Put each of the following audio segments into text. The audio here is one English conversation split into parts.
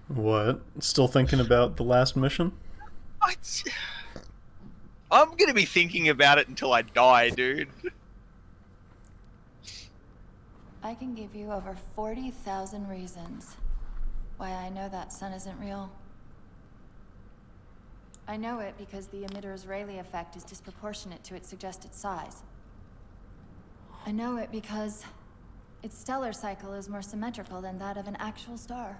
What? Still thinking about the last mission? I, I'm gonna be thinking about it until I die, dude. I can give you over 40,000 reasons why I know that sun isn't real. I know it because the emitter's Rayleigh effect is disproportionate to its suggested size. I know it because its stellar cycle is more symmetrical than that of an actual star.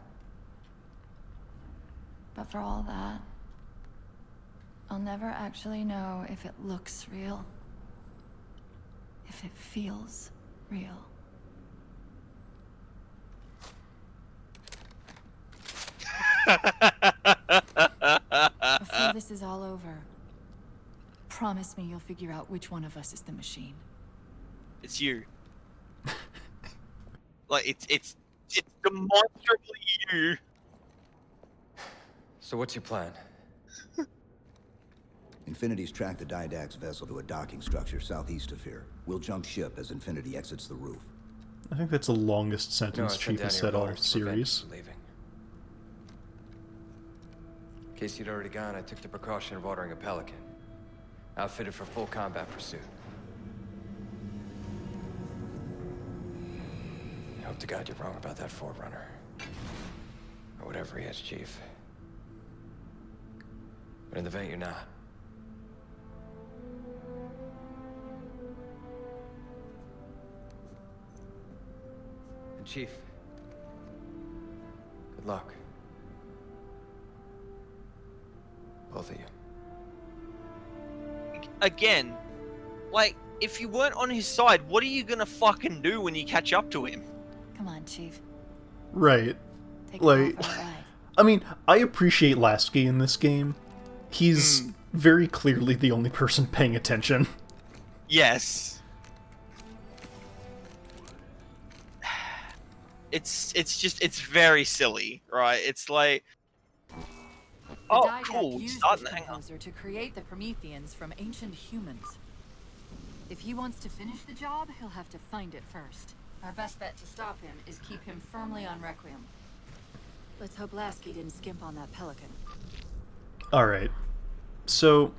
But for all that, I'll never actually know if it looks real. If it feels real. Before this is all over, promise me you'll figure out which one of us is the machine. It's you. Like it's demonstrably you. So what's your plan? Infinity's tracked the Didact's vessel to a docking structure southeast of here. We'll jump ship as Infinity exits the roof. I think that's the longest No, I sentence sent Chief down has your said all goals to prevent you series. from leaving. In case you'd already gone, I took the precaution of ordering a Pelican, outfitted for full combat pursuit. I hope to God you're wrong about that Forerunner. Or whatever he is, Chief. But in the event you're not. And Chief, good luck. Both of you. Again, like, if you weren't on his side, what are you gonna fucking do when you catch up to him? Come on, Chief. Right. Take Like, it off for a ride. I mean, I appreciate Lasky in this game. He's very clearly the only person paying attention. Yes. It's very silly, right? It's like, oh, The Didact cool, used starting this to hang on. composer to create the Prometheans from ancient humans. If he wants to finish the job, he'll have to find it first. Our best bet to stop him is keep him firmly on Requiem. Let's hope Lasky didn't skimp on that Pelican. Alright. So,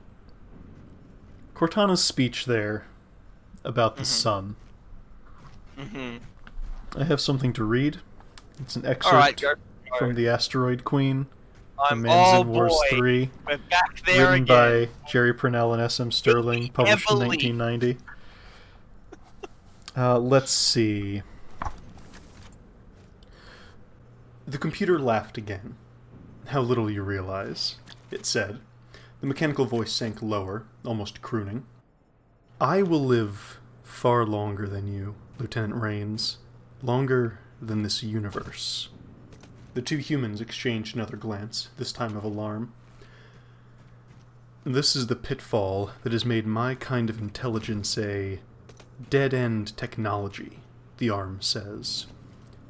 Cortana's speech there about the sun. I have something to read. It's an excerpt Alright, go. from the Asteroid Queen. I'm, Commands oh in Wars boy, 3. we're back there Written again. by Jerry Purnell and S.M. Sterling, published in Heavily. 1990. Let's see. The computer laughed again. How little you realize, it said. The mechanical voice sank lower, almost crooning. I will live far longer than you, Lieutenant Raines. Longer than this universe. The two humans exchanged another glance, this time of alarm. This is the pitfall that has made my kind of intelligence a dead-end technology, the arm says.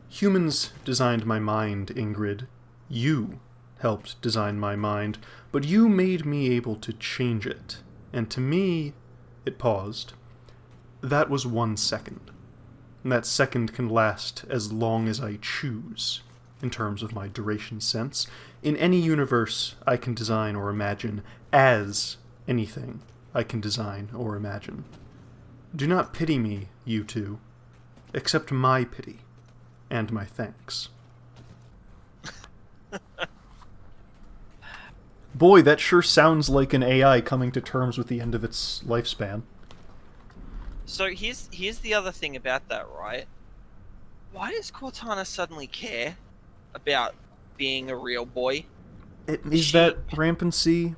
Humans designed my mind, Ingrid. You helped design my mind, but you made me able to change it. And to me, it paused. That was 1 second. And that second can last as long as I choose, in terms of my duration sense. In any universe I can design or imagine as anything I can design or imagine. Do not pity me, you two. Accept my pity and my thanks. Boy, that sure sounds like an AI coming to terms with the end of its lifespan. So here's the other thing about that, right? Why does Cortana suddenly care about being a real boy? Is that rampancy?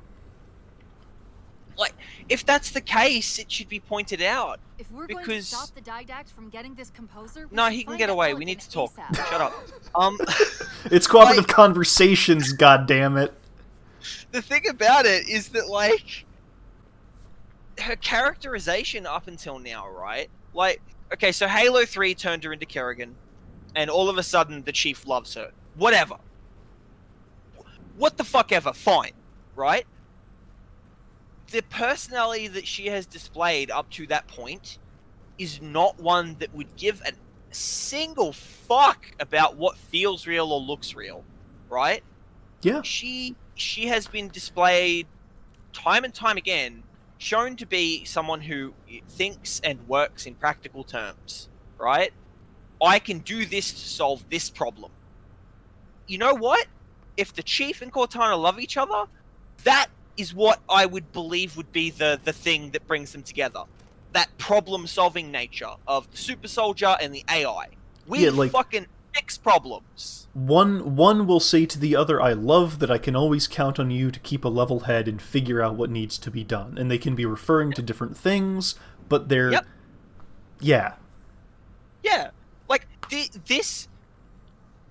Like, if that's the case, it should be pointed out. If we're going to Because stop the Didact from getting this composer, we no, should he can find get that away. We Pelican need to talk. ASAP. Shut up. It's cooperative Like- conversations, goddammit. The thing about it is that, like, her characterization up until now, right? Like, okay, so Halo 3 turned her into Kerrigan, and all of a sudden the Chief loves her. Whatever. What the fuck ever, fine, right? The personality that she has displayed up to that point is not one that would give a single fuck about what feels real or looks real, right? Yeah. She has been displayed time and time again, shown to be someone who thinks and works in practical terms, right? I can do this to solve this problem. You know what? If the Chief and Cortana love each other, that is what I would believe would be the thing that brings them together. That problem-solving nature of the super soldier and the AI. We fucking fix problems. One will say to the other, I love that I can always count on you to keep a level head and figure out what needs to be done. And they can be referring to different things, but they're... Yep. Yeah. Yeah. Like, this...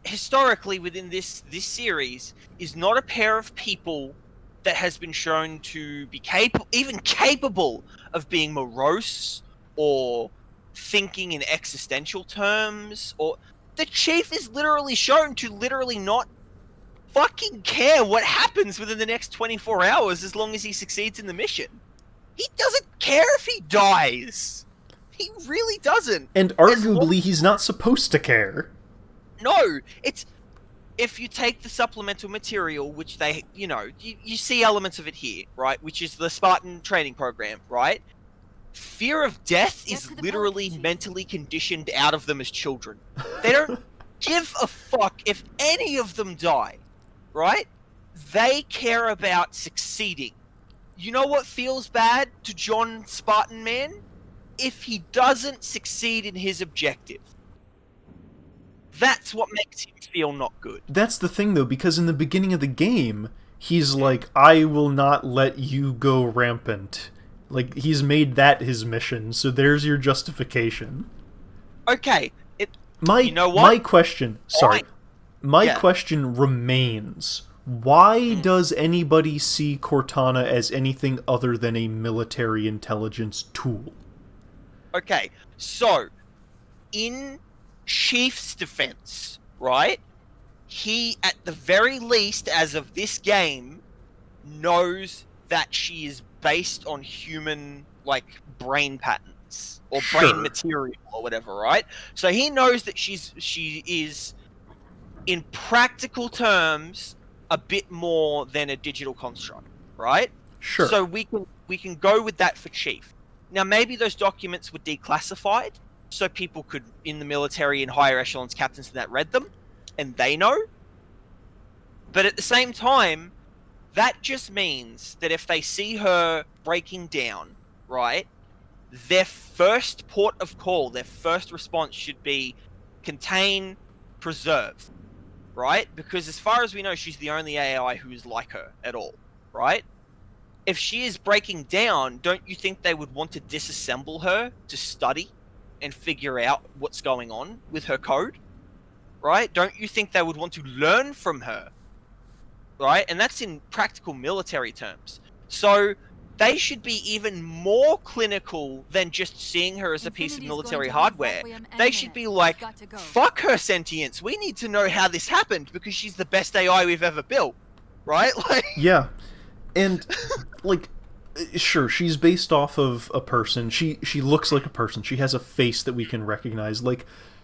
historically, within this series, is not a pair of people that has been shown to be capable of being morose or thinking in existential terms. Or the Chief is literally shown to literally not fucking care what happens within the next 24 hours as long as he succeeds in the mission. He doesn't care if he dies. He really doesn't. And arguably, he's not supposed to care. No, it's... If you take the supplemental material, which they, you see elements of it here, right? Which is the Spartan training program, right? Fear of death is literally mentally conditioned out of them as children. They don't give a fuck if any of them die, right? They care about succeeding. You know what feels bad to John Spartan Man? If he doesn't succeed in his objective. That's what makes him feel not good. That's the thing, though, because in the beginning of the game, he's like, I will not let you go rampant. Like, he's made that his mission, so there's your justification. Okay. You know what? My question... Sorry. My question remains. Why does anybody see Cortana as anything other than a military intelligence tool? Okay, so, in Chief's defense, right? He, at the very least, as of this game, knows that she is based on human, brain patterns. Or brain material, or whatever, right? So he knows that she is, in practical terms, a bit more than a digital construct, right? Sure. So we can go with that for Chief. Now, maybe those documents were declassified, so people could, in the military and higher echelons, captains that read them, and they know. But at the same time, that just means that if they see her breaking down, right, their first port of call, their first response should be contain, preserve, right? Because as far as we know, she's the only AI who is like her at all, right? If she is breaking down, don't you think they would want to disassemble her to study and figure out what's going on with her code, right? Don't you think they would want to learn from her, right? And that's in practical military terms. So they should be even more clinical than just seeing her as a piece of military hardware. They should be like, fuck her sentience. We need to know how this happened because she's the best AI we've ever built, right? Yeah. And, sure, she's based off of a person. She looks like a person. She has a face that we can recognize.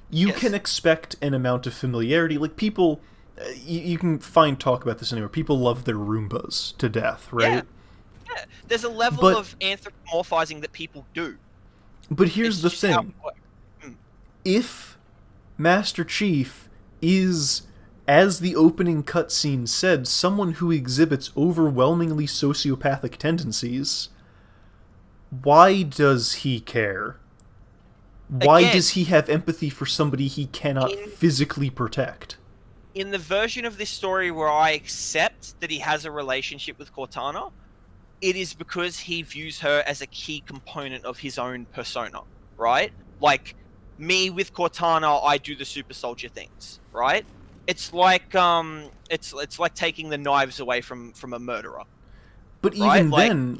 You can expect an amount of familiarity. People, you can find talk about this anywhere. People love their Roombas to death, right? Yeah. There's a level of anthropomorphizing that people do. But here's the thing. If Master Chief is, as the opening cutscene said, someone who exhibits overwhelmingly sociopathic tendencies, why does he care? Why does he have empathy for somebody he cannot physically protect? In the version of this story where I accept that he has a relationship with Cortana, it is because he views her as a key component of his own persona, right? Like, me with Cortana, I do the super soldier things, right? It's like it's like taking the knives away from a murderer. But even then,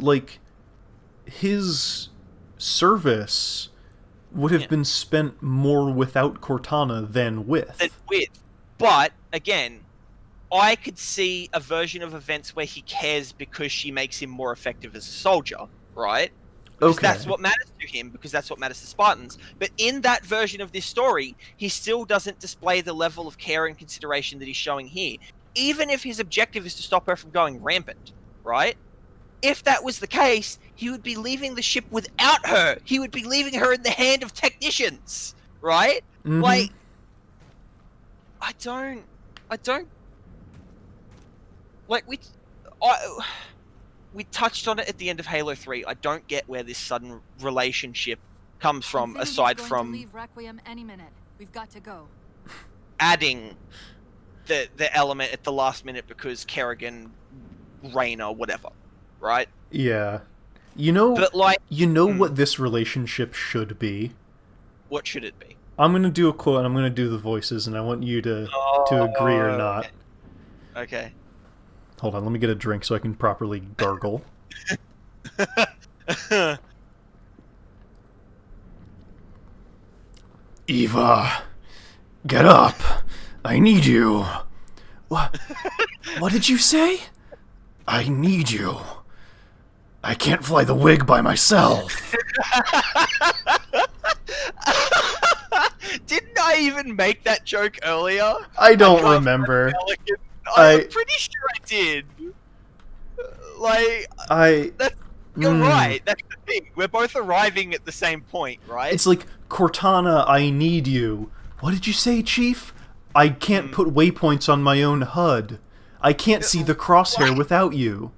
his service would have been spent more without Cortana than with. But again, I could see a version of events where he cares because she makes him more effective as a soldier, right? Because that's what matters to him, because that's what matters to Spartans. But in that version of this story, he still doesn't display the level of care and consideration that he's showing here. even if his objective is to stop her from going rampant, right? If that was the case, he would be leaving the ship without her. He would be leaving her in the hand of technicians, right? Mhm. Like, I don't, like, we touched on it at the end of Halo 3. I don't get where this sudden relationship comes from, Infinity's aside going from to leave Requiem any minute. We've got to go. adding the element at the last minute because Kerrigan, Reyna, whatever, right? Yeah. You know, But like, what this relationship should be? what should it be? I'm gonna do a quote and I'm gonna do the voices and I want you to agree or not. Okay. Hold on, let me get a drink so I can properly gargle. Eva, get up. I need you. What did you say? I need you. I can't fly the wig by myself. Didn't I even make that joke earlier? I don't remember. I'm pretty sure I did. Like, you're right. That's the thing. We're both arriving at the same point, right? It's like, Cortana, I need you. What did you say, Chief? I can't put waypoints on my own HUD. I can't see the crosshair without you.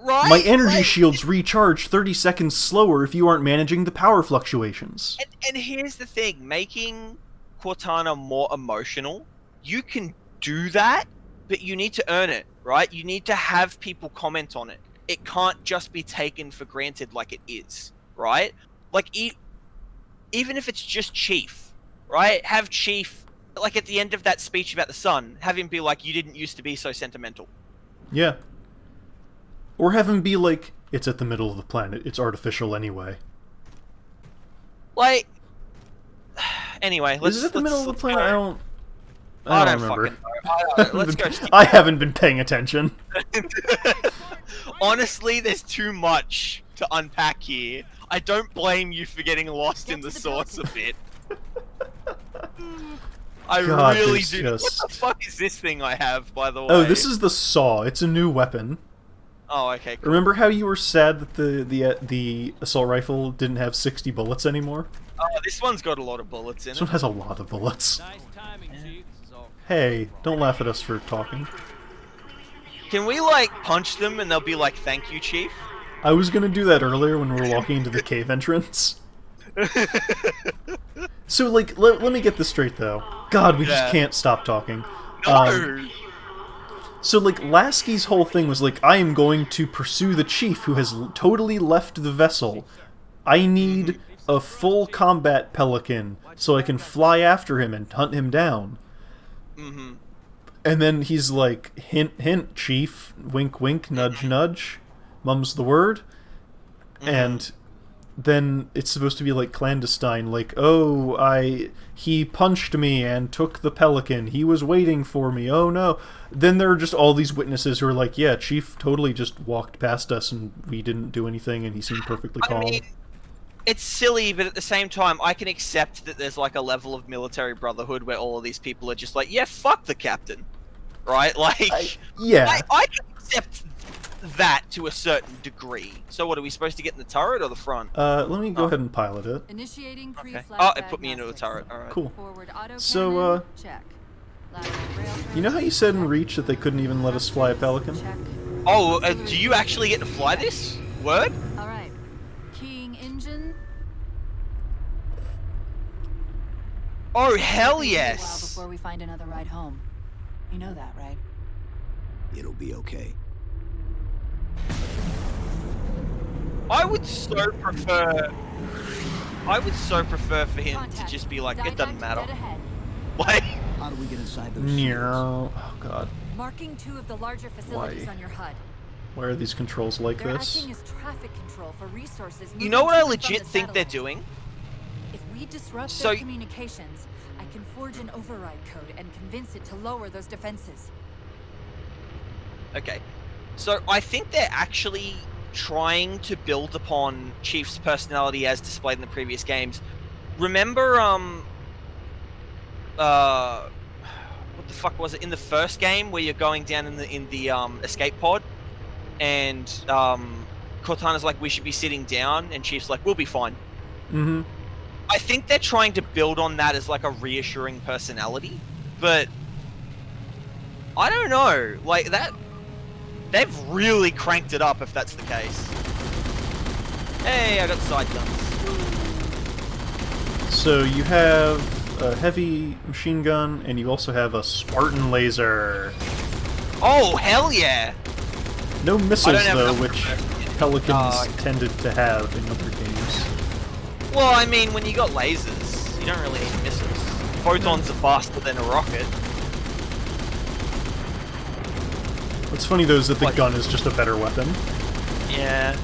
Right? My energy shields recharge 30 seconds slower if you aren't managing the power fluctuations. And here's the thing. Making Cortana more emotional, you can do that, but you need to earn it, right? You need to have people comment on it. It can't just be taken for granted like it is, right? Like, even if it's just Chief, right? Have Chief, like at the end of that speech about the sun, have him be like, you didn't used to be so sentimental. Yeah. Or have him be like, it's at the middle of the planet, it's artificial anyway. Like, anyway, let's... Is it at the middle of the planet? I don't remember. Fucking know. Let's go. I haven't been paying attention. Honestly, there's too much to unpack here. I don't blame you for getting lost in the source a bit. I God, really there's do. just- What the fuck is this thing I have, by the way? Oh, this is the saw. It's a new weapon. Oh, okay, cool. Remember how you were sad that the assault rifle didn't have 60 bullets anymore? Oh, this one's got a lot of bullets in This it. one has a lot of bullets. Nice timing, Chief. This is all Hey, don't laugh at us for talking. Can we, like, punch them and they'll be like, thank you, Chief? I was gonna do that earlier when we were walking into the cave entrance. So, like, let me get this straight, though. God, we just can't stop talking. No! So, like, Lasky's whole thing was like, I am going to pursue the chief who has totally left the vessel. I need a full combat pelican so I can fly after him and hunt him down. Mm-hmm. And then he's like, hint, hint, chief, wink, wink, nudge, nudge, mum's the word. And then it's supposed to be like clandestine, like, oh, he punched me and took the pelican, he was waiting for me, oh no. Then there are just all these witnesses who are like, yeah, Chief totally just walked past us and we didn't do anything and he seemed perfectly calm. I mean, it's silly, but at the same time, I can accept that there's like a level of military brotherhood where all of these people are just like, yeah, fuck the captain. Right? Like, yeah. I can accept that to a certain degree. So what, are we supposed to get in the turret or the front? Let me go ahead and pilot it. Initiating Okay. pre-flight Oh, it put me into the diagnostics. turret. Alright. Cool. Forward auto So, check. Lateral rail You know how you said in Reach that they couldn't even let us fly a pelican? Check. Oh, do you actually get to fly this? Word? All right. Keying engine. Oh, hell It'll be a while yes! before we find another ride home. You know that, right? It'll be okay. I would so prefer for him to just be like, it doesn't matter. Like, How do we get inside those No. Oh god. Marking 2 of the larger facilities Why? on your HUD. Why are these controls like They're this? acting as traffic control for resources. you know what I moving to and from legit the think they're satellite. doing? If we disrupt So- their communications, I can forge an override code and convince it to lower those defenses. Okay. So I think they're actually trying to build upon Chief's personality as displayed in the previous games. Remember, what what the fuck was it in the first game where you're going down in the escape pod, and Cortana's like, we should be sitting down, and Chief's like, we'll be fine. Mm-hmm. I think they're trying to build on that as like a reassuring personality, but I don't know, like that. They've really cranked it up if that's the case. Hey, I got side guns. So you have a heavy machine gun, and you also have a Spartan laser. Oh, hell yeah! No missiles, have though, enough which Pelicans tended to have in other games. Well, I mean, when you got lasers, you don't really need missiles. Photons are faster than a rocket. What's funny, though, is that the gun is just a better weapon. Yeah.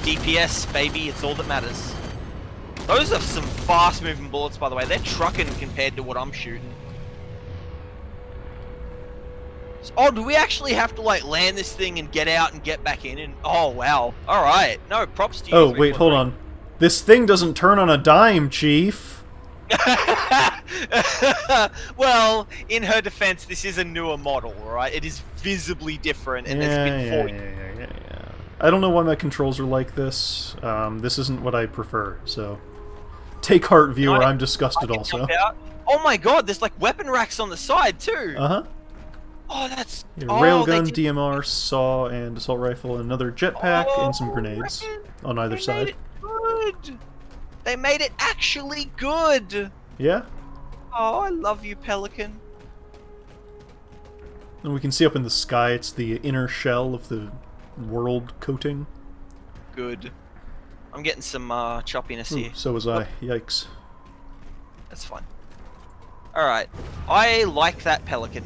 DPS, baby, it's all that matters. Those are some fast-moving bullets, by the way. They're trucking compared to what I'm shooting. Oh, do we actually have to, like, land this thing and get out and get back in? And oh, wow. Alright. No, props to you. Oh, wait, hold on. This thing doesn't turn on a dime, Chief! Well, in her defense, this is a newer model, right? It is visibly different, and there's been 40. Yeah. I don't know why my controls are like this. This isn't what I prefer, so... Take heart, viewer, I'm disgusted also. Oh my god, there's like weapon racks on the side, too! Uh-huh. Oh, that's... Yeah, railgun, DMR, saw, and assault rifle, and another jetpack, and some grenades on either side. Made it good! They made it actually good! Yeah? Oh, I love you, Pelican. And we can see up in the sky, it's the inner shell of the world coating. Good. I'm getting some choppiness here. So was I. Yikes. That's fine. Alright. I like that Pelican.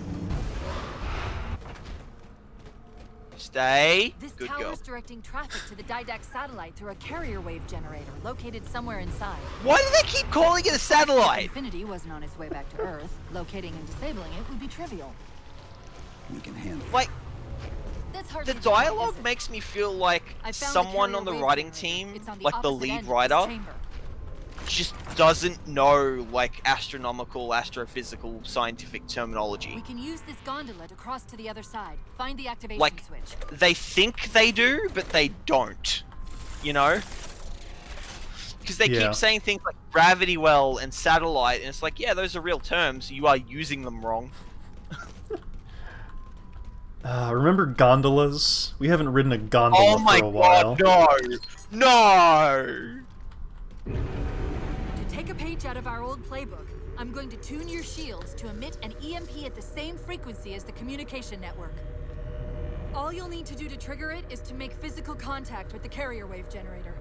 Stay. This Good tower's girl. directing traffic to the Didac satellite through a carrier wave generator located somewhere inside. Why do they keep calling it a If satellite? Infinity wasn't on its way back to Earth, locating and disabling it would be trivial. We can handle it. Like, That's hardly the trivial, dialogue is it? makes me feel like I found someone carrier on the wave writing generator. team, It's on the like the opposite lead end of this writer, chamber. just doesn't know, like, astronomical, astrophysical, scientific terminology. We can use this gondola to cross to the other side. Find the activation Like, switch. they think they do, but they don't. You know? Because they keep saying things like gravity well and satellite, and it's like, yeah, those are real terms. You are using them wrong. Remember gondolas? We haven't ridden a gondola for a while. God, no! No! To take a page out of our old playbook, I'm going to tune your shields to emit an EMP at the same frequency as the communication network. All you'll need to do to trigger it is to make physical contact with the carrier wave generator.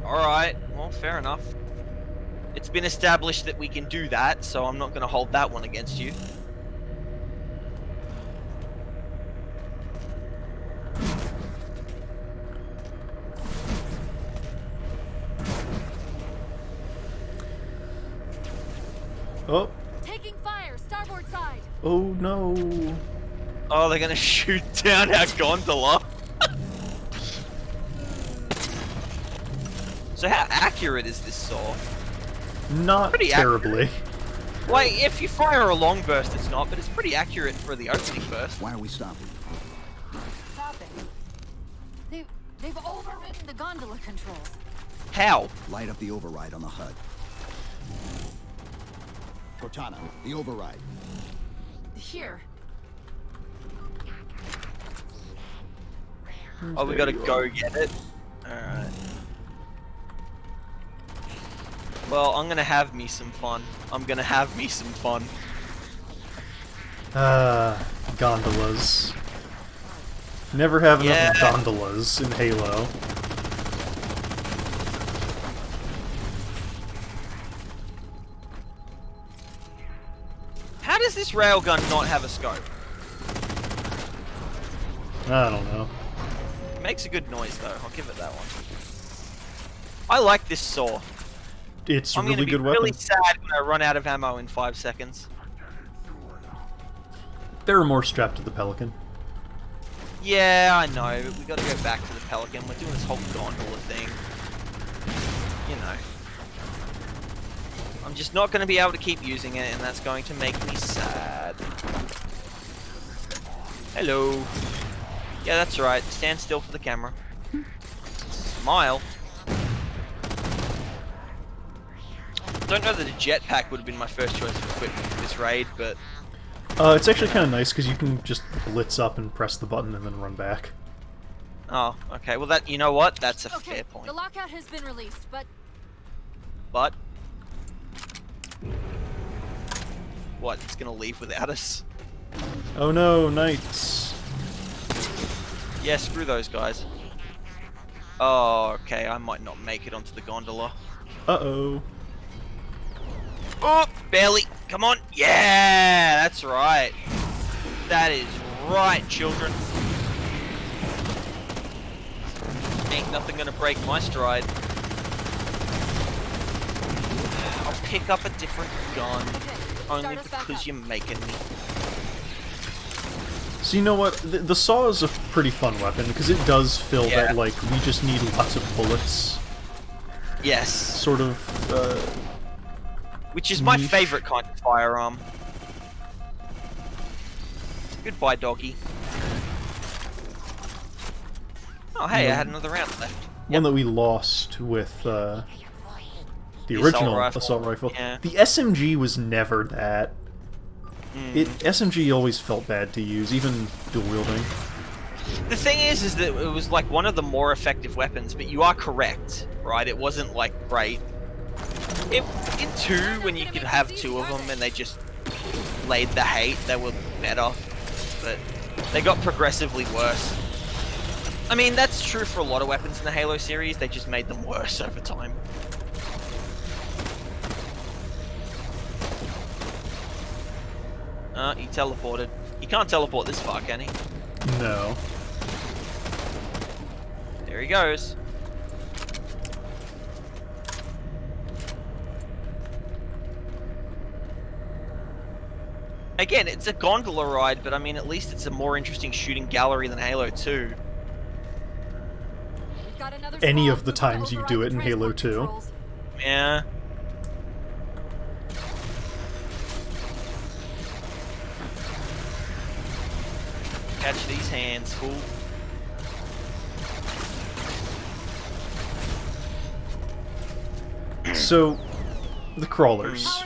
Alright, well, fair enough. It's been established that we can do that, so I'm not going to hold that one against you. Oh. Taking fire, starboard side. Oh no. Oh, they're gonna shoot down our gondola. So how accurate is this saw? Not Pretty terribly. Like, if you fire a long burst, it's not, but it's pretty accurate for the opening burst. Why are we stopping? Stopping. They've overridden the gondola controls. How? Light up the override on the HUD. Cortana, the override. Here. Oh, we gotta go get it? Alright. Well, I'm gonna have me some fun. Gondolas. Never have enough Yeah. gondolas in Halo. How does this railgun not have a scope? I don't know. It makes a good noise, though. I'll give it that one. I like this saw. It's a I'm really gonna be good weapon. really sad when I run out of ammo in 5 seconds. There are more strapped to the Pelican. Yeah, I know, but we gotta go back to the Pelican. We're doing this whole gondola thing. You know. I'm I'm just not going to be able to keep using it, and that's going to make me sad. Hello. Yeah, that's right. Stand still for the camera. Smile. Don't know that a jetpack would have been my first choice of equipment for this raid, but... It's actually kind of nice because you can just blitz up and press the button and then run back. Oh, okay. Well, that, you know what? That's a fair point. The lockout has been released, but... But? What, it's gonna leave without us? Oh no, knights. Yeah, screw those guys. Oh, okay, I might not make it onto the gondola. Uh-oh. Oh, barely. Come on. Yeah, that's right. That is right, children. Ain't nothing gonna break my stride. I'll pick up a different gun. Only because you're making me. So you know what? The saw is a pretty fun weapon because it does fill that, like, we just need lots of bullets. Yes. Sort of, which is my niche. favorite kind of firearm. Goodbye, doggy. Oh, hey, I had another round left. One that we lost with, the original assault rifle. Yeah. The SMG was never that. SMG always felt bad to use, even dual wielding. The thing is that it was like one of the more effective weapons, but you are correct, right? It wasn't like great. In 2, when you could have 2 of them and they just laid the hate, they were better. But they got progressively worse. I mean, that's true for a lot of weapons in the Halo series, they just made them worse over time. He teleported. He can't teleport this far, can he? No. There he goes. Again, it's a gondola ride, but I mean, at least it's a more interesting shooting gallery than Halo 2. Any of the times you do it in Halo 2. Yeah. Catch these hands, fool. So, the crawlers.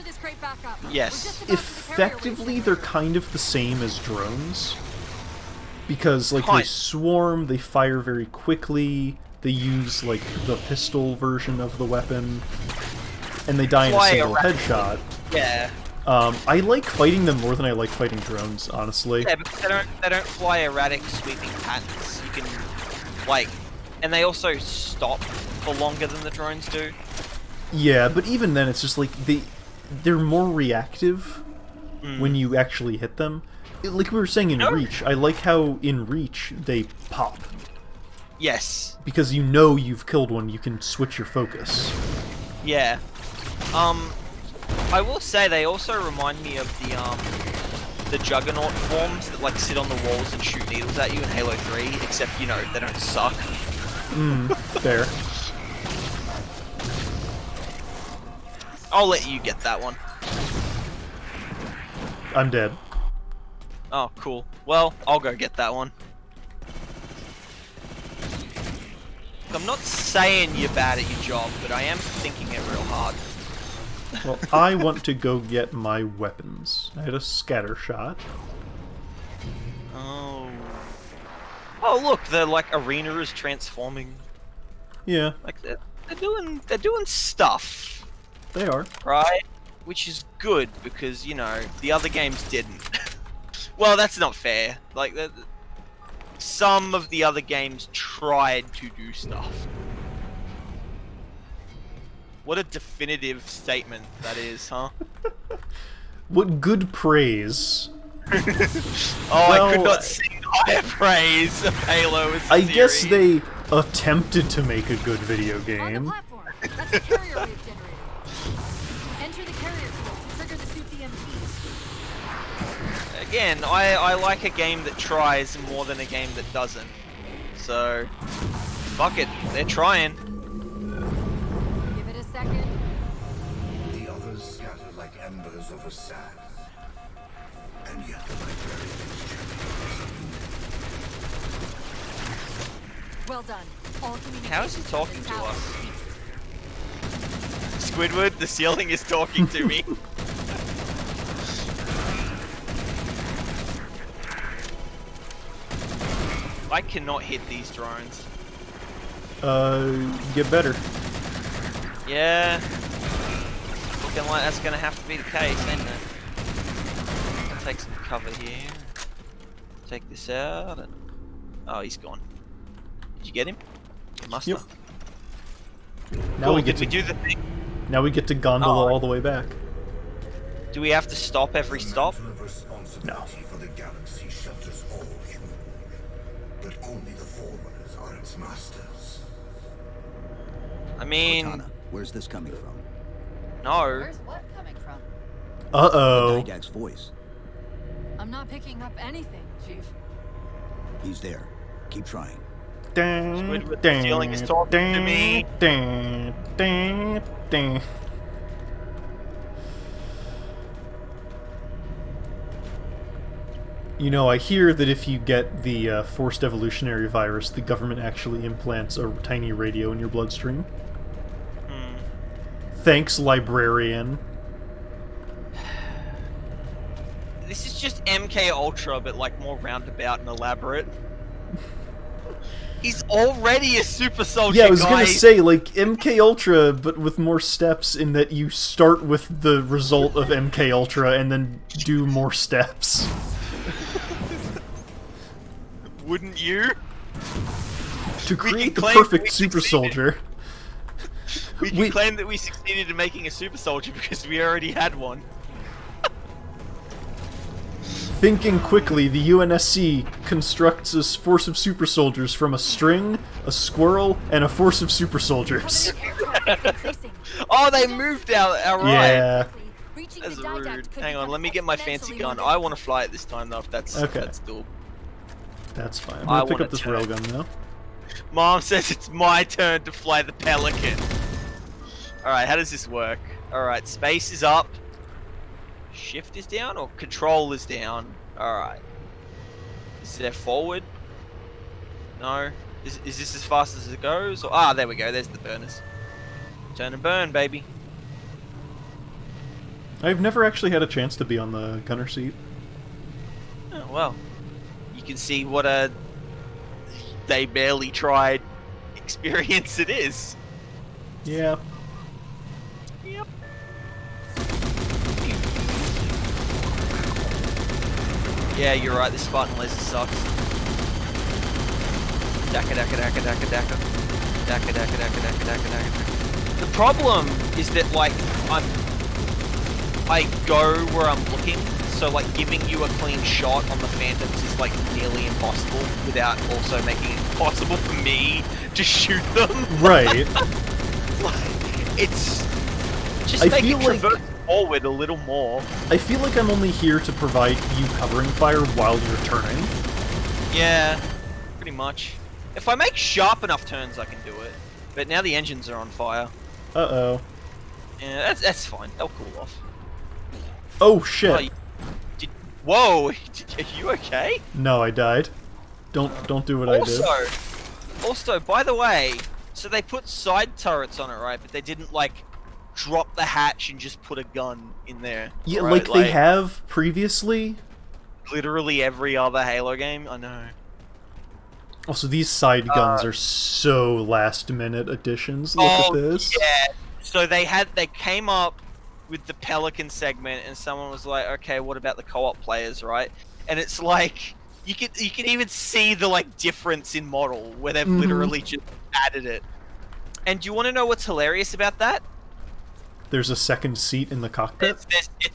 Yes. Effectively, they're kind of the same as drones. Because, like, they swarm, they fire very quickly, they use, like, the pistol version of the weapon, and they die in a single headshot. Yeah. I like fighting them more than I like fighting drones, honestly. Yeah, because they don't fly erratic, sweeping patterns. You can, like, and they also stop for longer than the drones do. Yeah, but even then, it's just like they're more reactive when you actually hit them. Like we were saying in Reach, I like how in Reach they pop. Yes. Because you know you've killed one, you can switch your focus. Yeah. I will say they also remind me of the Juggernaut forms that like sit on the walls and shoot needles at you in Halo 3, except, you know, they don't suck. Fair. I'll let you get that one. I'm dead. Oh, cool. Well, I'll go get that one. I'm not saying you're bad at your job, but I am thinking it real hard. Well, I want to go get my weapons. I had a scatter shot. Oh. Oh, look, the like arena is transforming. Yeah. Like they're doing stuff. They are. Right? Which is good because, you know, the other games didn't. Well, that's not fair. Like some of the other games tried to do stuff. What a definitive statement that is, huh? What good praise. I could not sing higher praise of Halo as a I series. guess they attempted to make a good video game. That's the carrier we've generated. Enter the carrier field to trigger the suit's EMPs. Again, I like a game that tries more than a game that doesn't. So, fuck it, they're trying. Give it a second. The others like embers of a sand. And yet the librarian's Well done. All How is he communications talking with to the tower us? ceased. Squidward, the ceiling is talking to me. I cannot hit these drones. Get better. Yeah. Looking like that's gonna have to be the case, ain't it? I'll take some cover here. Take this out and... Oh, he's gone. Did you get him? You must Yep. have. Now Cool, we get did to we do the thing? now we get to gondola Oh. all the way back. Do we have to stop every stop? No. For the galaxy shelters all human, but only the Forerunners are its masters. I mean, Cortana, where's this coming from? no. Where's what coming from? Uh-oh. Didak's voice. I'm not picking up anything, Chief. He's there. Keep trying. Squidward, the ceiling is talking to me. You know, I hear that if you get the forced evolutionary virus, the government actually implants a tiny radio in your bloodstream. Thanks, librarian. This is just MK Ultra, but like more roundabout and elaborate. He's already a super soldier, Yeah, I was gonna guys. say, like, MK Ultra, but with more steps in that you start with the result of MK Ultra and then do more steps. Wouldn't you? To We create the can claim we perfect super succeeded. soldier. We can We- claim that we succeeded in making a super soldier because we already had one. Thinking quickly, the UNSC constructs a force of super soldiers from a string, a squirrel, and a force of super soldiers. Increasing. Oh, they moved our right. Yeah. Reaching That's the didact rude. could Hang on, become let me get my fancy exponentially gun. more I want to difficult. fly it this time though, if that's Okay. doable. That's fine. I'm I gonna pick wanna up this turn. railgun now. Mom says it's my turn to fly the Pelican. Alright, how does this work? Alright, space is up. Shift is down or control is down? Alright. Is there forward? No. Is this as fast as it goes? Or, ah, there we go. There's the burners. Turn and burn, baby. I've never actually had a chance to be on the gunner seat. Oh, well. You can see what a they barely tried experience it is. Yeah. Yep. Yeah, you're right, this Spartan laser sucks. Daka daka daka daka daka. Daka daka daka daka daka daka. The problem is that like I go where I'm looking, so like giving you a clean shot on the Phantoms is like nearly impossible without also making it possible for me to shoot them. Right. It's just I make feel it like- traverse forward a little more. I feel like I'm only here to provide you covering fire while you're turning. Yeah, pretty much. If I make sharp enough turns, I can do it. But now the engines are on fire. Uh-oh. Yeah, that's fine. They'll cool off. Oh, shit. Oh, whoa! Are you okay? No, I died. Don't do what I did. Also, by the way, so they put side turrets on it, right? But they didn't like drop the hatch and just put a gun in there. Yeah, right? like they have previously. Literally every other Halo game. I know. Also, these side guns are so last-minute additions. Look at this. Yeah. So they came up with the Pelican segment, and someone was like, "Okay, what about the co-op players, right?" And it's like you can even see the like difference in model where they've literally just added it. And do you want to know what's hilarious about that? There's a second seat in the cockpit.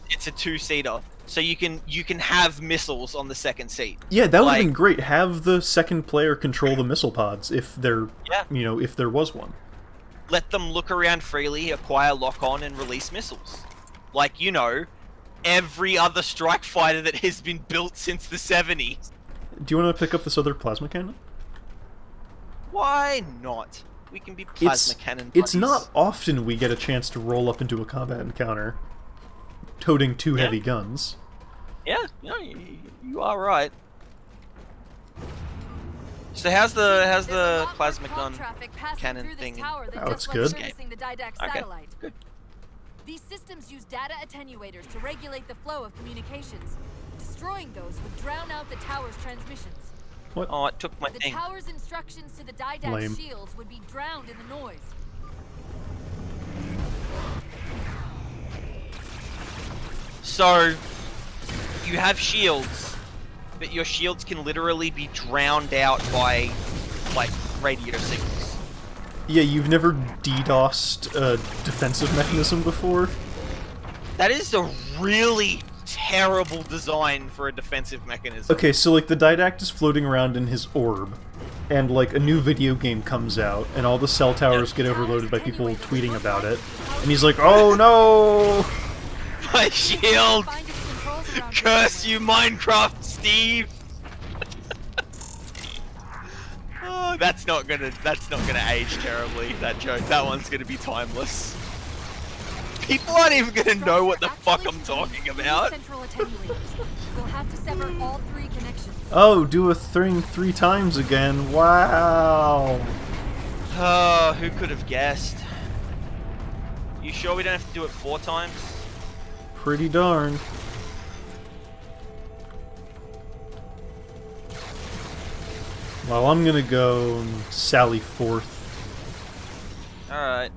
It's a two-seater, so you can have missiles on the second seat. Yeah, that would have like- been great. Have the second player control the missile pods if there, Yeah. if there was one. Let them look around freely, acquire lock-on, and release missiles. Like, every other strike fighter that has been built since the 70s. Do you want to pick up this other plasma cannon? Why not? We can be plasma cannon It's buddies. not often we get a chance to roll up into a combat encounter. toting two Yeah. heavy guns. Yeah, no, you are right. So how's the plasma gun cannon thing? Oh, it's good. Servicing the Didact Okay, satellite. good. These systems use data attenuators to regulate the flow of communications. Destroying those would drown out the tower's transmissions. What? Oh, it took my The thing. tower's instructions to the Didact Lame. shields would be drowned in the noise. So, you have shields, but your shields can literally be drowned out by, like, radio signals. Yeah, you've never DDoSed a defensive mechanism before? That is a really terrible design for a defensive mechanism. Okay, so like the Didact is floating around in his orb, and like a new video game comes out, and all the cell towers get overloaded by people tweeting about it, and he's like, "Oh no!" My shield! Curse you, Minecraft, Steve! Oh, that's not gonna age terribly. That joke. That one's gonna be timeless. People aren't even gonna know what the fuck I'm talking about. We'll have to sever all 3 connections. Oh, do a thing 3 times again. Wow. Oh, who could have guessed? You sure we don't have to do it 4 times? Pretty darn. Well, I'm gonna go and sally forth. Alright.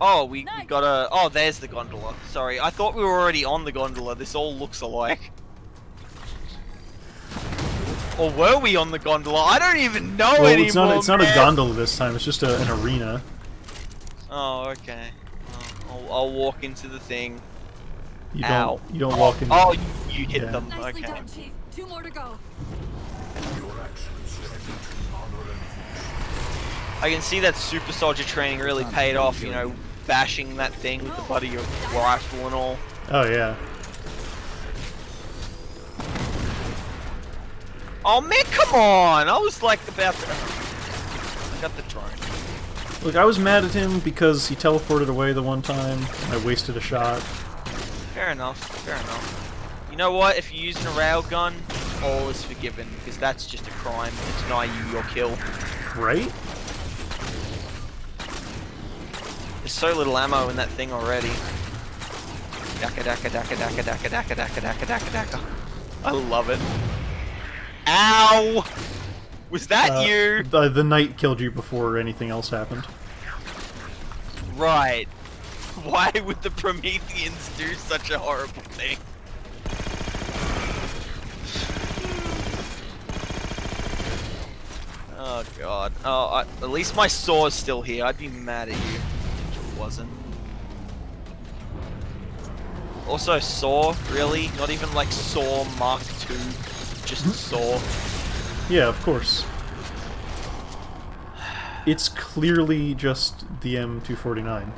Oh, we got a... Oh, there's the gondola. Sorry, I thought we were already on the gondola. This all looks alike. Or were we on the gondola? I don't even know anymore, It's not a man. gondola this time, it's just an arena. Oh, okay. I'll walk into the thing. You Ow. don't walk in. Oh, you hit Yeah. them. Nicely Okay. done, Chief. 2 more to go. Your actions tribute to honor and I can see that super soldier training really paid off, you know, bashing that thing with the butt of your rifle and all. Oh yeah. Oh man, come on! I was like about to... I got the drone. Look, I was mad at him because he teleported away the one time, and I wasted a shot. Fair enough, fair enough. You know what? If you're using a railgun, all is forgiven, because that's just a crime to deny you your kill. Right? There's so little ammo in that thing already. Daka daka daka daka daka daka daka daka daka daka. I love it. Ow! Was that you? The knight killed you before anything else happened. Right. Why would the Prometheans do such a horrible thing? Oh god. Oh, at least my saw's still here. I'd be mad at you if it wasn't. Also, saw, really? Not even like saw Mark II, just saw. Yeah, of course. It's clearly just the M249.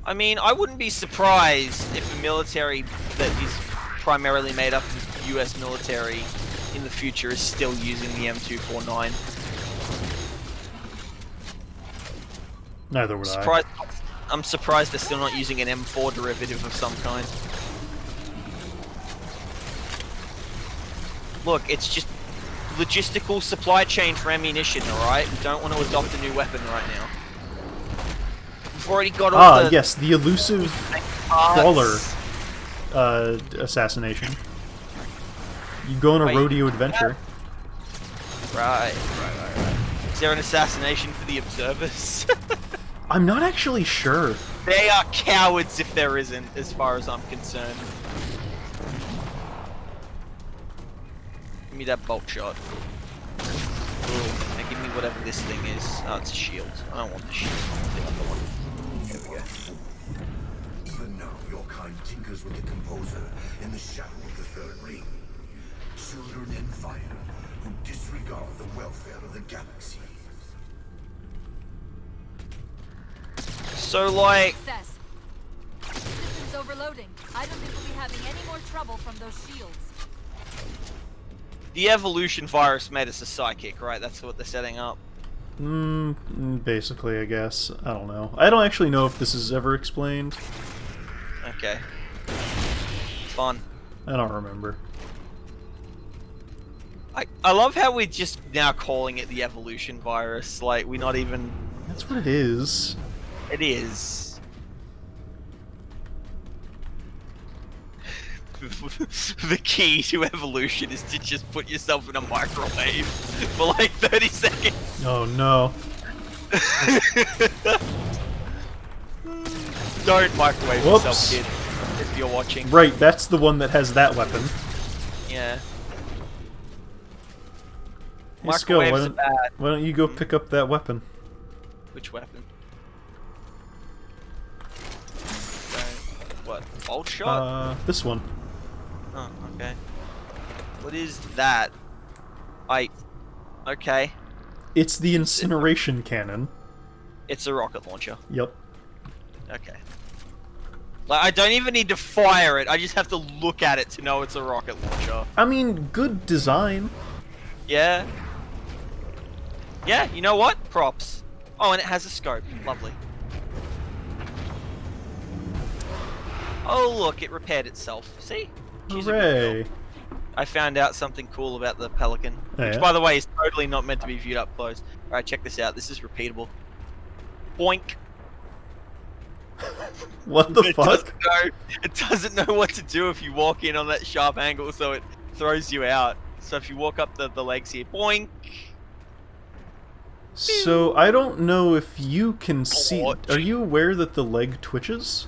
I mean, I wouldn't be surprised if a military that is primarily made up of US military in the future is still using the M249. Neither would I. I'm surprised they're still not using an M4 derivative of some kind. Look, it's just logistical supply chain for ammunition, alright? We don't want to adopt a new weapon right now. We've already got all the... yes, the elusive crawler assassination. You go on a rodeo adventure. Right. Is there an assassination for the observers? I'm not actually sure. They are cowards if there isn't, as far as I'm concerned. Give me that bolt shot. Ooh, now give me whatever this thing is. Oh, it's a shield. I don't want the shield. The other one. Here we go. even now, your kind tinkers with the composer in the shadow of the Third Ring. Children in fire who disregard the welfare of the galaxy. So, like... Success. System's overloading. I don't think we'll be having any more trouble from those shields. The evolution virus made us a psychic, right? That's what they're setting up. Basically, I guess. I don't know. I don't actually know if this is ever explained. Okay. Fun. I don't remember. I love how we're just now calling it the evolution virus. Like, we're not even... That's what it is. It is. The key to evolution is to just put yourself in a microwave for like 30 seconds. Oh no. Don't microwave Whoops. yourself, kid, if you're watching. Right, that's the one that has that weapon. Yeah. Hey, Skill, Microwaves are bad. why don't you go pick up that weapon? Which weapon? What? Bolt shot? This one. Oh, okay. What is that? Okay. It's the incineration cannon. It's a rocket launcher. Yep. Okay. Like, I don't even need to fire it, I just have to look at it to know it's a rocket launcher. I mean, good design. Yeah. Yeah, you know what? Props. Oh, and it has a scope. Lovely. Oh, look, it repaired itself. See? She's a good Hooray. girl. I found out something cool about the Pelican. Oh, Which, yeah? by the way, is totally not meant to be viewed up close. Alright, check this out. This is repeatable. Boink. What the fuck? It doesn't know what to do if you walk in on that sharp angle, so it throws you out. So if you walk up the legs here, boink. So, I don't know if you can see... What? Are you aware that the leg twitches?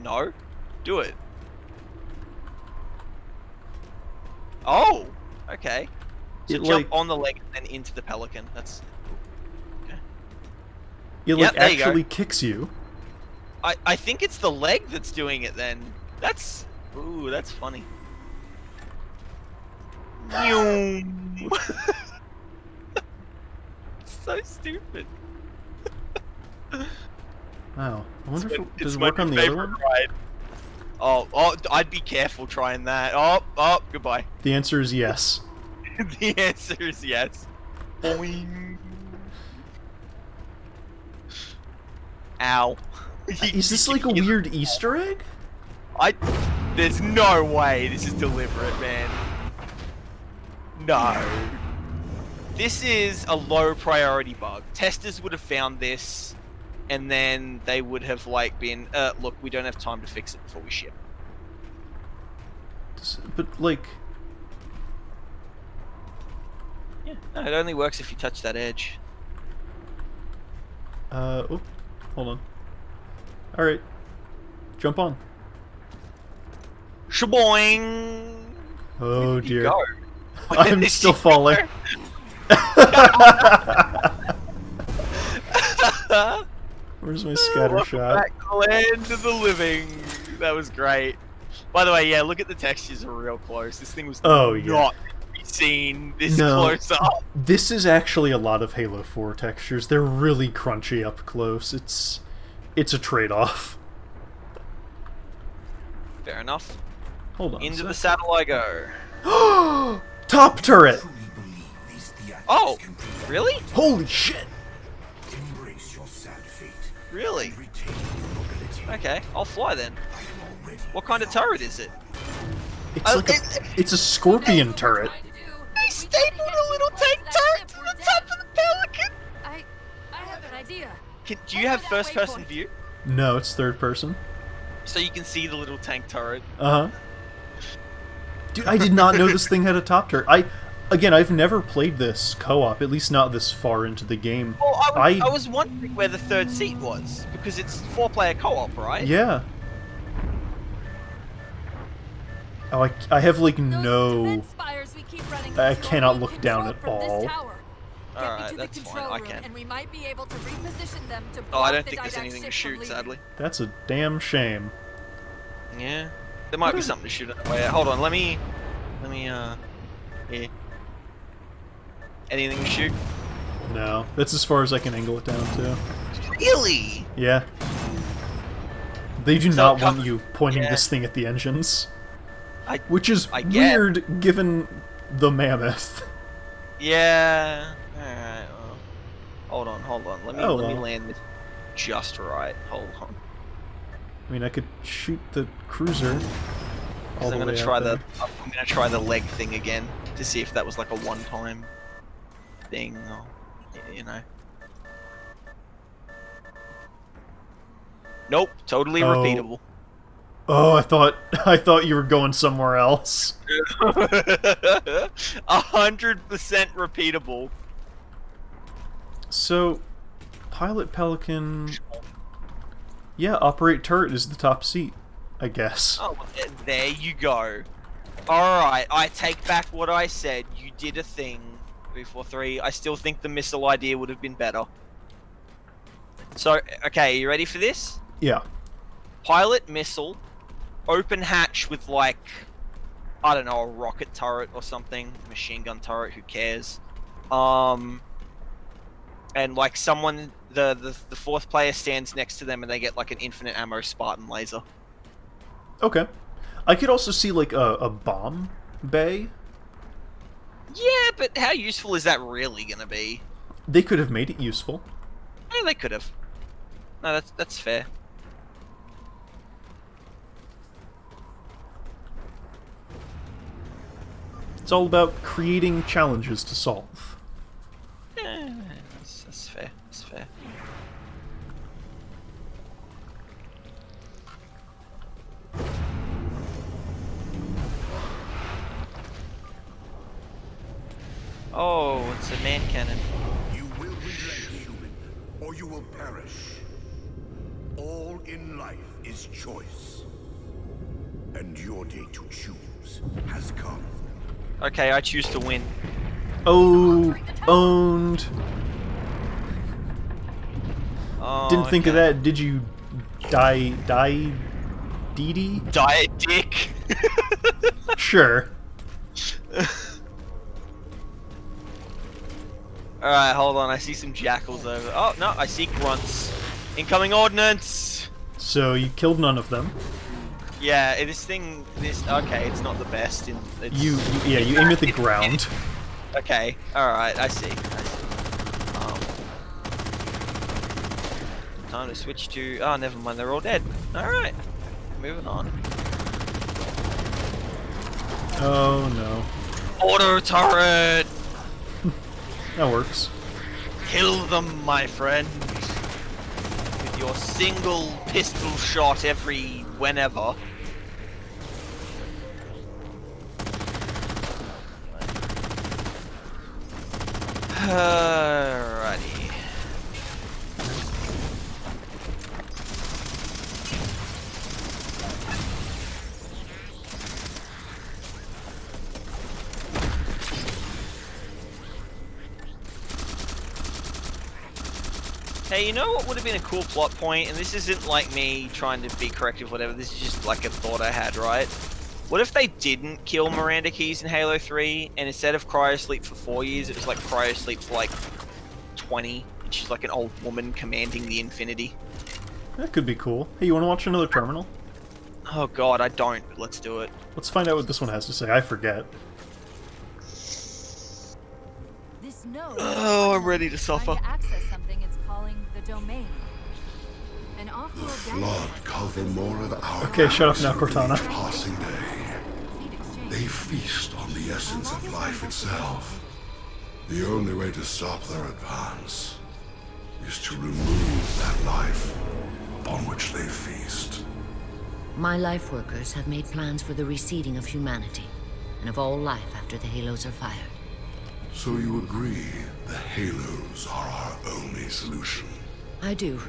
No. Do it. Oh! Okay. So It, jump like- on the leg and then into the Pelican. That's... Okay. It, Yep, like, there you go. actually kicks you. I think it's the leg that's doing it then. That's... Ooh, that's funny. It's so stupid. Wow. I wonder if it It's does it my work on the other favorite one? ride. Oh, I'd be careful trying that. Oh, goodbye. The answer is yes. The answer is yes. Boing. Ow. Is this like a weird Easter egg? There's no way this is deliberate, man. No. This is a low priority bug. Testers would have found this, and then they would have like been, look, we don't have time to fix it before we ship. But, like... Yeah. No, it only works if you touch that edge. Oh, hold on. Alright. Jump on. Shaboing! Oh Where did you dear. go? I'm Did still you falling. Where's my scatter Welcome shot? back to the land of the living. That was great. By the way, yeah, look at the textures are real close. This thing was Oh, yeah. not to be seen this No. close up. This is actually a lot of Halo 4 textures. They're really crunchy up close. It's a trade-off. Fair enough. Hold on. Into a the sec. saddle I go. Top turret! Truly believe these theatrics Oh, can prove really? Holy shit! Embrace your sad fate. Really? And retain your nobility. Okay, I'll fly then. I am already What kind of turret is it? It's like it's a scorpion turret. They stapled a little tank turret to the top of the Pelican! I have an idea. Do you have first person view? No, it's third person. So you can see the little tank turret? Uh-huh. Dude, I did not know this thing had a top turret. I've never played this co-op, at least not this far into the game. Well, I was wondering where the third seat was, because it's 4-player co-op, right? Yeah. Oh, I have, like, Those no... defense spires we keep running I control cannot being look down controlled at from this all. tower. Get me Alright, to that's the fine, control I room, can. and we might be able to reposition them to Oh, I block don't the think there's Didact anything to ship shoot, from leaving. sadly. That's a damn shame. Yeah. There might be something to shoot on the way out. Hold on, let me, yeah. Anything to shoot? No. That's as far as I can angle it down to. Really? Yeah. They do So not come- want you pointing yeah. this thing at the engines. I- Which is I get- weird, given the mammoth. Yeah. Alright, well. Hold on. Let me land this just right. Hold on. I mean, I could shoot the cruiser. Because I'm gonna try the leg thing again to see if that was like a one-time thing, or, you know. Nope, totally repeatable. Oh, I thought you were going somewhere else. 100% repeatable. So, pilot Pelican. Yeah, operate turret is the top seat, I guess. Oh, well, there you go. Alright, I take back what I said. You did a thing. 343. I still think the missile idea would have been better. So, okay, you ready for this? Yeah. Pilot missile, open hatch with like, I don't know, a rocket turret or something, machine gun turret, who cares? And like someone, the fourth player stands next to them and they get like an infinite ammo Spartan laser. Okay. I could also see like a bomb bay. Yeah, but how useful is that really gonna be? They could have made it useful. Yeah, they could have. No, that's fair. It's all about creating challenges to solve. Yeah, that's fair. That's fair. Oh, it's a man cannon. You will relent, human, or you will perish. All in life is choice. And your day to choose has come. Okay, I choose to win. Oh, owned. Oh, Didn't think of that. Did you die, Dee? Die, dick. Sure. Alright, hold on. I see some jackals over. Oh, no, I see grunts. Incoming ordnance! So you killed none of them. Yeah, okay, it's not the best. You aim at the ground. Okay, alright, I see. Time to switch to... Oh, never mind, they're all dead. Alright, moving on. Oh no. Auto turret! That works. Kill them, my friend. With your single pistol shot every whenever. Alrighty. Hey, you know what would have been a cool plot point? And this isn't like me trying to be corrective, whatever. This is just like a thought I had, right? What if they didn't kill Miranda Keyes in Halo 3, and instead of cryosleep for 4 years, it was like cryosleep for like 20, and she's like an old woman commanding the Infinity? That could be cool. Hey, you want to watch another terminal? Oh god, I don't, but let's do it. Let's find out what this one has to say. I forget. This node Oh, I'm ready to suffer. trying to access something it's calling the domain. An off-world Flood cover more of our Okay, shut up now, Cortana. passing day. They feast on the essence of life itself. The only way to stop their advance is to remove that life upon which they feast. My life workers have made plans for the reseeding of humanity, and of all life after the Halos are fired. So you agree the Halos are our only solution? I do.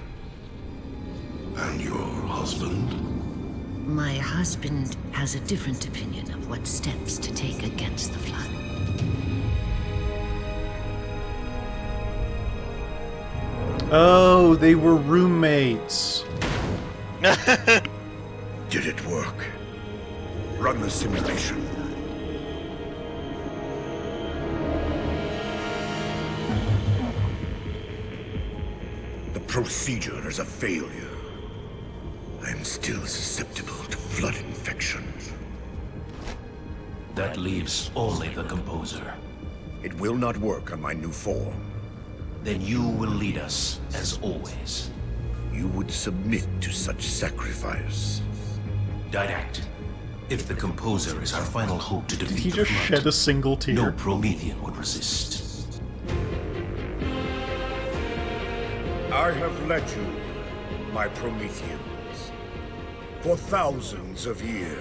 And your husband? My husband has a different opinion of what steps to take against the Flood. Oh, they were roommates. Did it work? Run the simulation. The procedure is a failure. I am still susceptible to flood infections. That leaves only the composer. It will not work on my new form. then you will lead us, as always. You would submit to such sacrifice? Didact, if the Composer is our final hope to defeat Did he the just Flood, shed a single tear? no Promethean would resist. I have led you, my Prometheans, for thousands of years,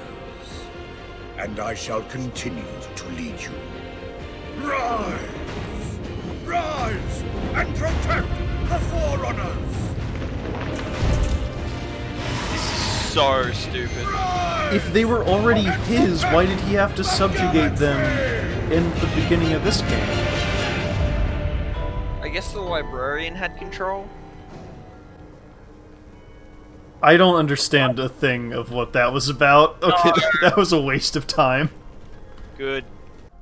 and I shall continue to lead you. Rise! Rise and protect the Forerunners! This is so stupid. If they were already his, why did he have to subjugate them in the beginning of this game? I guess the librarian had control. I don't understand a thing of what that was about. Okay, that was a waste of time. Good.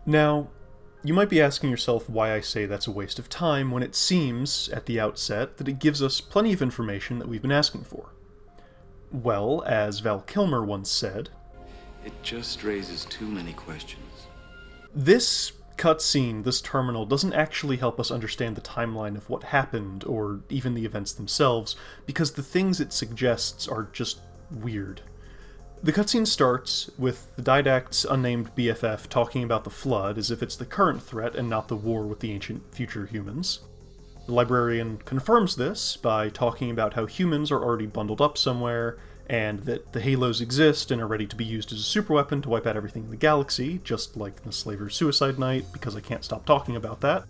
Now, you might be asking yourself why I say that's a waste of time when it seems, at the outset, that it gives us plenty of information that we've been asking for. Well, as Val Kilmer once said, it just raises too many questions. This cutscene, this terminal, doesn't actually help us understand the timeline of what happened, or even the events themselves, because the things it suggests are just weird. The cutscene starts with the Didact's unnamed BFF talking about the Flood as if it's the current threat and not the war with the ancient future humans. The librarian confirms this by talking about how humans are already bundled up somewhere, and that the Halos exist and are ready to be used as a superweapon to wipe out everything in the galaxy, just like the Slaver's Suicide Night, because I can't stop talking about that.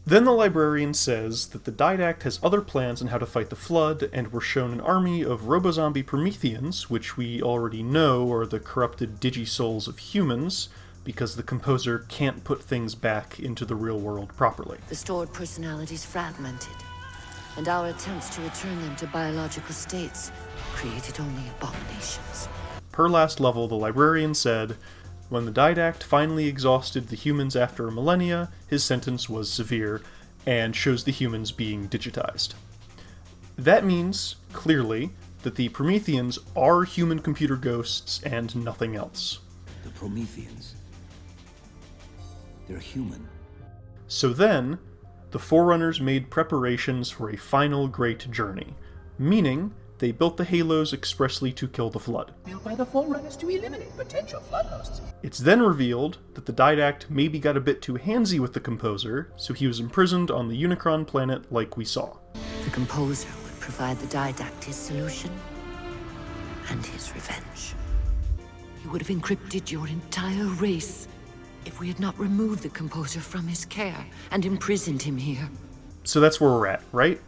Then the librarian says that the Didact has other plans on how to fight the Flood, and we're shown an army of robo-zombie Prometheans, which we already know are the corrupted digi-souls of humans, because the Composer can't put things back into the real world properly. The stored personalities fragmented, and our attempts to return them to biological states created only abominations. Per last level, the librarian said, when the Didact finally exhausted the humans after a millennia, his sentence was severe, and shows the humans being digitized. That means, clearly, that the Prometheans are human computer ghosts and nothing else. The Prometheans. They're human. So then, the Forerunners made preparations for a final great journey, meaning they built the Halos expressly to kill the Flood. Built by the Forerunners to eliminate potential Flood hosts. It's then revealed that the Didact maybe got a bit too handsy with the Composer, so he was imprisoned on the Unicron planet like we saw. The Composer would provide the Didact his solution and his revenge. He would have encrypted your entire race if we had not removed the Composer from his care and imprisoned him here. So that's where we're at, right?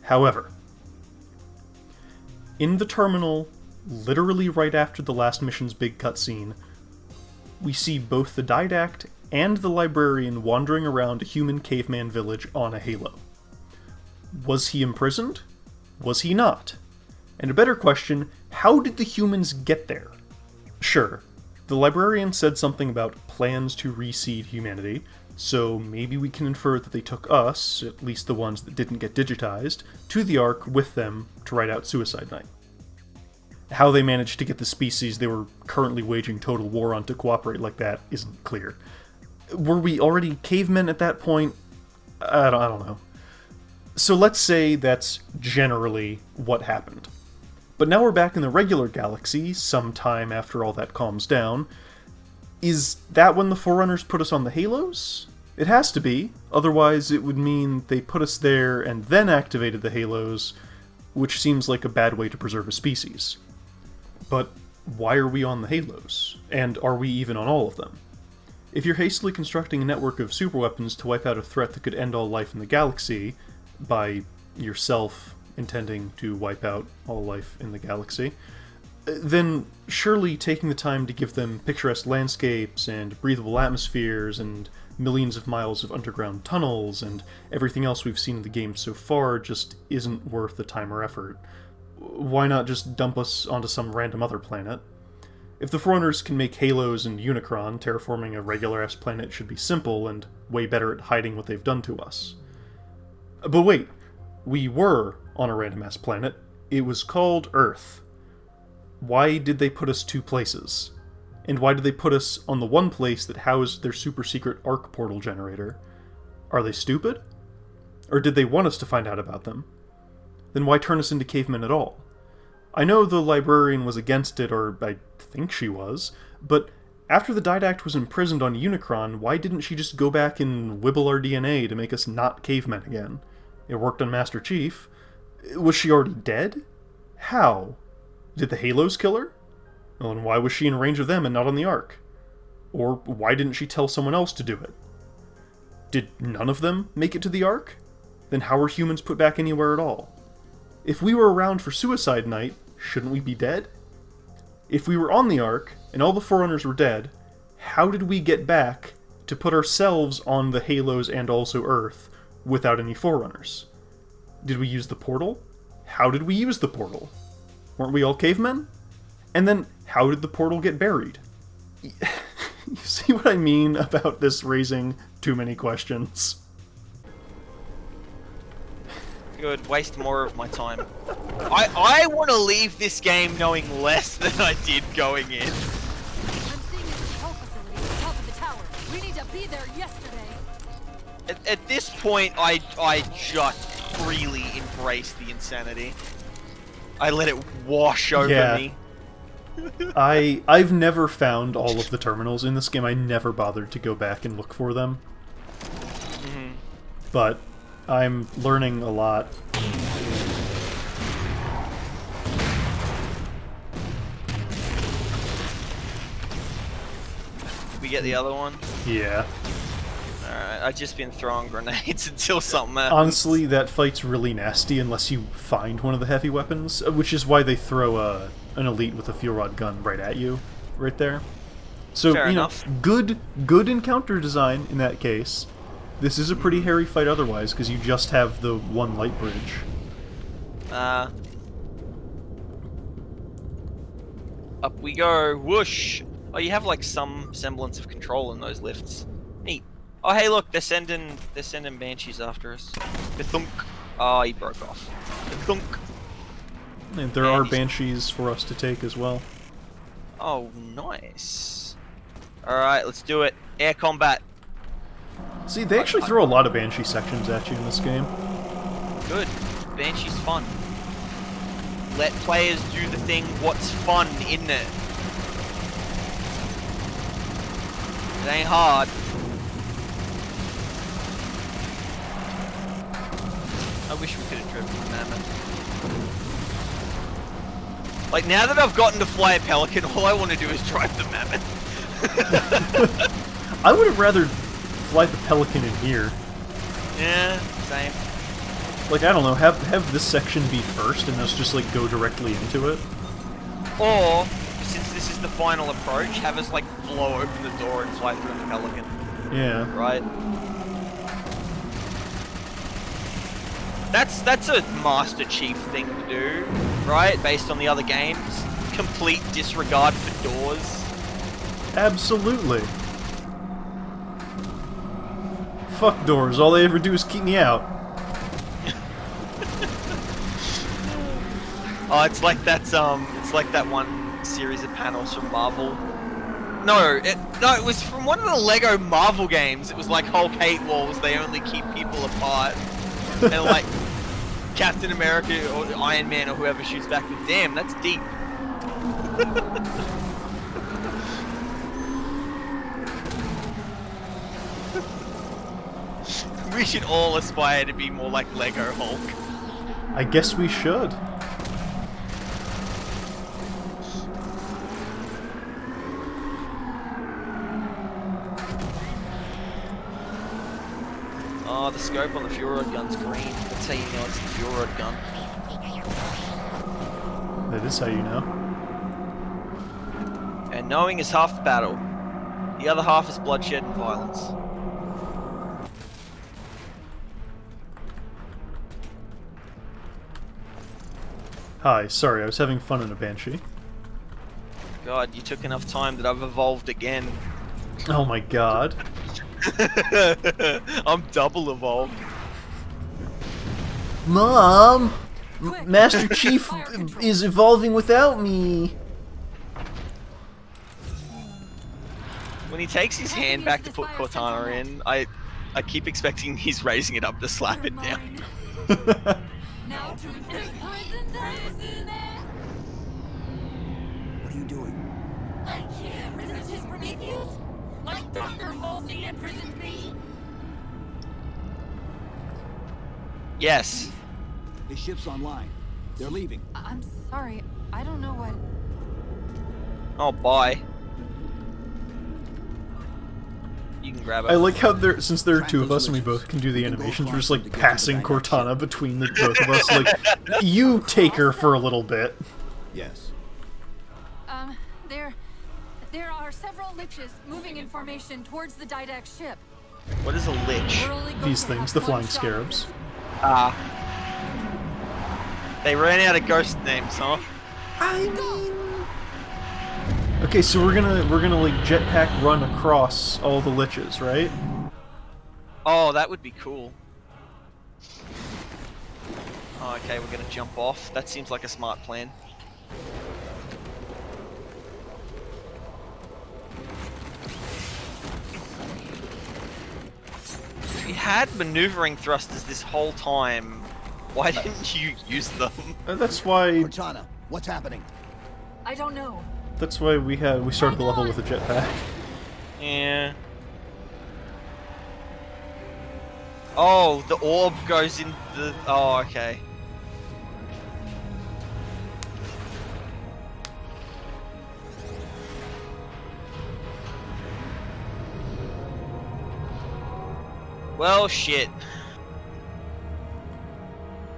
However, in the terminal, literally right after the last mission's big cutscene, we see both the Didact and the Librarian wandering around a human caveman village on a Halo. Was he imprisoned? Was he not? And a better question, how did the humans get there? Sure, the Librarian said something about plans to reseed humanity, so maybe we can infer that they took us, at least the ones that didn't get digitized, to the Ark with them to ride out Suicide Night. How they managed to get the species they were currently waging total war on to cooperate like that isn't clear. Were we already cavemen at that point? I don't know. So let's say that's generally what happened. But now we're back in the regular galaxy, sometime after all that calms down. Is that when the Forerunners put us on the Halos? It has to be, otherwise it would mean they put us there and then activated the Halos, which seems like a bad way to preserve a species. But why are we on the Halos? And are we even on all of them? If you're hastily constructing a network of superweapons to wipe out a threat that could end all life in the galaxy, by yourself intending to wipe out all life in the galaxy, then surely taking the time to give them picturesque landscapes and breathable atmospheres and millions of miles of underground tunnels and everything else we've seen in the game so far just isn't worth the time or effort. Why not just dump us onto some random other planet? If the Forerunners can make Halos and Unicron, terraforming a regular-ass planet should be simple and way better at hiding what they've done to us. But wait, we were on a random-ass planet. It was called Earth. Why did they put us two places? And why did they put us on the one place that housed their super secret arc portal generator? Are they stupid? Or did they want us to find out about them? Then why turn us into cavemen at all? I know the librarian was against it, or I think she was, but after the Didact was imprisoned on Unicron, why didn't she just go back and wibble our DNA to make us not cavemen again? It worked on Master Chief. Was she already dead? How? Did the Halos kill her? Well, and why was she in range of them and not on the Ark? Or why didn't she tell someone else to do it? Did none of them make it to the Ark? Then how were humans put back anywhere at all? If we were around for Suicide Night, shouldn't we be dead? If we were on the Ark, and all the Forerunners were dead, how did we get back to put ourselves on the Halos and also Earth without any Forerunners? Did we use the portal? How did we use the portal? Weren't we all cavemen? And then, how did the portal get buried? You see what I mean about this raising too many questions? Good, waste more of my time. I want to leave this game knowing less than I did going in. I'm seeing the control facility at the top of the tower. We need to be there yesterday. At this point, I just freely embrace the insanity. I let it wash over me. I've never found all of the terminals in this game. I never bothered to go back and look for them. Mm-hmm. But I'm learning a lot. We get the other one? Yeah. Alright, I've just been throwing grenades until something happens. Honestly, that fight's really nasty unless you find one of the heavy weapons, which is why they throw an elite with a fuel rod gun right at you, right there. So, Fair you enough. know, good encounter design in that case. This is a pretty hairy fight otherwise, because you just have the one light bridge. Up we go, whoosh! Oh, you have like some semblance of control in those lifts. Neat. Oh, hey, look, they're sending banshees after us. The thunk. Oh, he broke off. The thunk. And there are banshees for us to take as well. Oh, nice. All right, let's do it. Air combat. See, they actually throw a lot of banshee sections at you in this game. Good. Banshee's fun. Let players do the thing what's fun, isn't it? It ain't hard. I wish we could have driven the Mammoth. Like, now that I've gotten to fly a Pelican, all I want to do is drive the Mammoth. I would have rather fly the Pelican in here. Yeah, same. Like, I don't know, have this section be first and us just, like, go directly into it? Or, since this is the final approach, have us, like, blow open the door and fly through the Pelican. Yeah. Right? That's a Master Chief thing to do, right? Based on the other games. Complete disregard for doors. Absolutely. Fuck doors, all they ever do is keep me out. Oh, it's like that one series of panels from Marvel. No, it was from one of the Lego Marvel games. It was like Hulk hate walls, they only keep people apart. And like Captain America or Iron Man or whoever shoots back with, damn, that's deep. We should all aspire to be more like Lego Hulk. I guess we should. Oh, the scope on the fuel rod gun's green. That's how you know it's the fuel rod gun. That is how you know. And knowing is half the battle. The other half is bloodshed and violence. Hi, sorry, I was having fun in a Banshee. God, you took enough time that I've evolved again. Oh my god. I'm double evolved. Mom! Master Chief is evolving without me! When he takes his hand back to put Cortana in, I keep expecting he's raising it up to slap it down. Now to imprison there. What are you doing? I can't resist his Prometheus. Like thunder holds the imprisoned me. Yes. The ship's online. They're leaving. I'm sorry. I don't know what. Oh, bye. You can grab it. I like how since there are two of us and we both can do the animations, we're just like passing Cortana between the both of us. Like, you take her for a little bit. Yes. There are several liches moving in formation towards the Didact ship. What is a lich? These things, the flying scarabs. Ah. They ran out of ghost names, huh? I mean... Okay, so we're gonna like jetpack run across all the liches, right? Oh, that would be cool. Oh, okay, we're gonna jump off. That seems like a smart plan. If you had maneuvering thrusters this whole time, why didn't you use them? That's why. Cortana, what's happening? I don't know. That's why we started the level with a jetpack. Yeah. Oh, the orb goes in the. Oh, okay. Well, shit.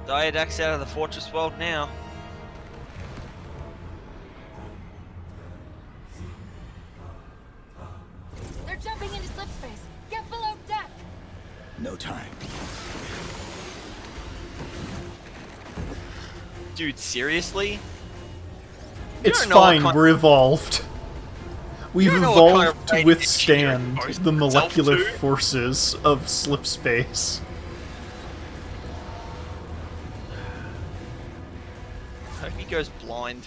Diadac's out of the fortress world now. They're jumping into slip space. Get below deck. No time. Dude, seriously? It's fine, we're evolved. We've evolved to withstand the molecular forces of slip space. I hope he goes blind.